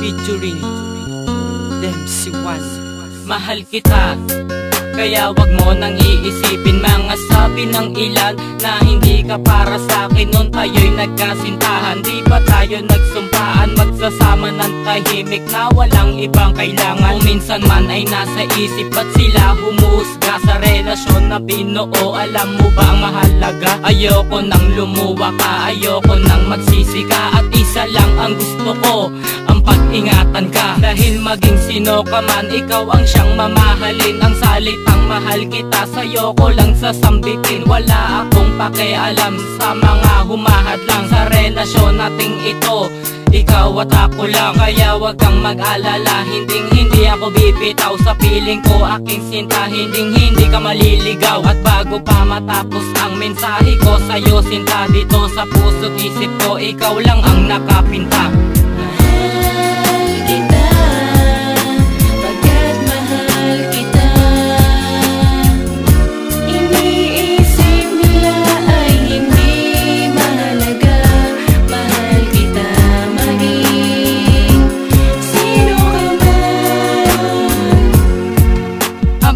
featuring MC1. Mahal kita, kaya wag mo nang iisipin mga sabi ng ilan na hindi ka para sa'kin. Noon tayo'y nagkasintahan, di ba tayo nagsumpaan magsasama ng tahimik na walang ibang kailangan. Kung minsan man ay nasa isip, ba't sila humuhusga sa relasyon na binuo? Alam mo ba ang mahalaga? Ayoko nang lumuwa ka, ayoko nang magsisi ka, at isa lang ang gusto ko, ang pag-ingatan ka. Dahil maging sino ka man, ikaw ang siyang mamahalin. Ang salitang mahal kita sa'yo ko lang sasambitin. Wala akong pakialam sa mga humahad lang sa relasyon nating ito. Ikaw at ako lang, kaya wag kang mag-alala. Hindi ako bibitaw sa piling ko, aking sinta. Hindi ka maliligaw. At bago pa matapos ang mensahe ko sa'yo, sinta, dito sa puso't isip ko, ikaw lang ang nakapinta.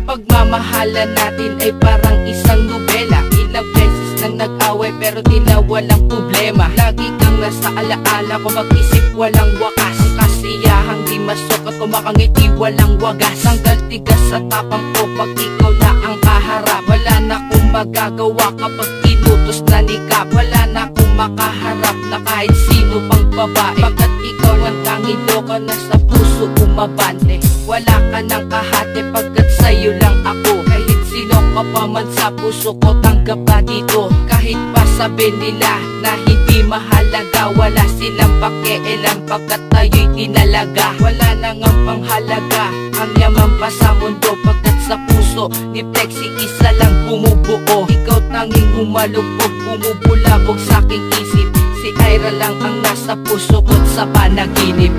Pagmamahalan natin ay parang isang nobela. Ilang beses nang nag-away pero tila walang problema. Lagi kang nasa alaala ko, mag-isip walang wakas. Ang kasiyahang di masukat, kumakangiti walang wagas. Tanggal tigas sa tapang ko pag ikaw na ang kaharap. Wala na akong magagawa kapag inutos na nikap. Wala na akong makaharap na kahit sino pang babae, pagkat ikaw ang tanging loka na sa puso umabante. Wala ka ng kahate pagkat sa'yo lang ako. Kahit sino ka pa man sa puso ko, tanggap ka dito. Kahit pa sabihin nila na hindi mahalaga, wala silang pakialam pagkat tayo'y tinalaga. Wala nang ang panghalaga, ang yaman pa sa mundo, pagkat sa puso ni Plexi isa lang bumubuo. Ikaw tanging umalubog, bumubulabog sa aking isip. Si Ira lang ang nasa puso ko't sa panaginip.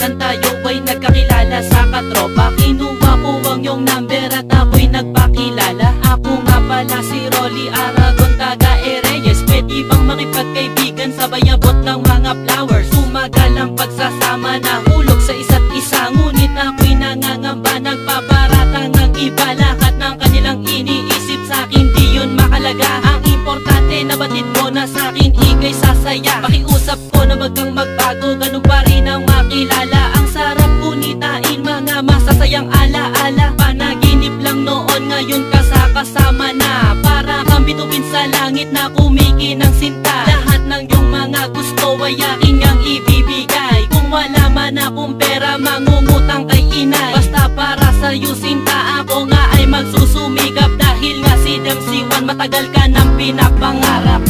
Nang tayo ay nagkakilala sa katropa, kinuha ko ang iyong number at ako'y nagpakilala. Ako nga pala si Rolly Aragon, taga Reyes. Pwede bang makipagkaibigan, sabay abot ng mga flowers? Tumagal ang pagsasama, nahulog sa isa't isa. Ngunit ako'y nangangamba, nagpaparatang ng iba. Lahat ng kanilang iniisip sa'kin di yun makalaga. Ang importante na batid mo na sa'kin ika'y sasaya. Pakiusap ko na wag kang magbago, ganun pa rin ang makilala. Ang sarap kunitain, mga masasayang alaala. Panaginip lang noon, ngayon ka sa kasama na. Para kang bituin sa langit na kumikinang sinta. Lahat ng iyong mga gusto ay aking ang ibibigay. Kung wala man akong pera, mangungutang kay inay. Basta para sa'yo sinta, ako nga ay magsusumikap. Dahil nga si MC1 matagal ka nang pinapangarap.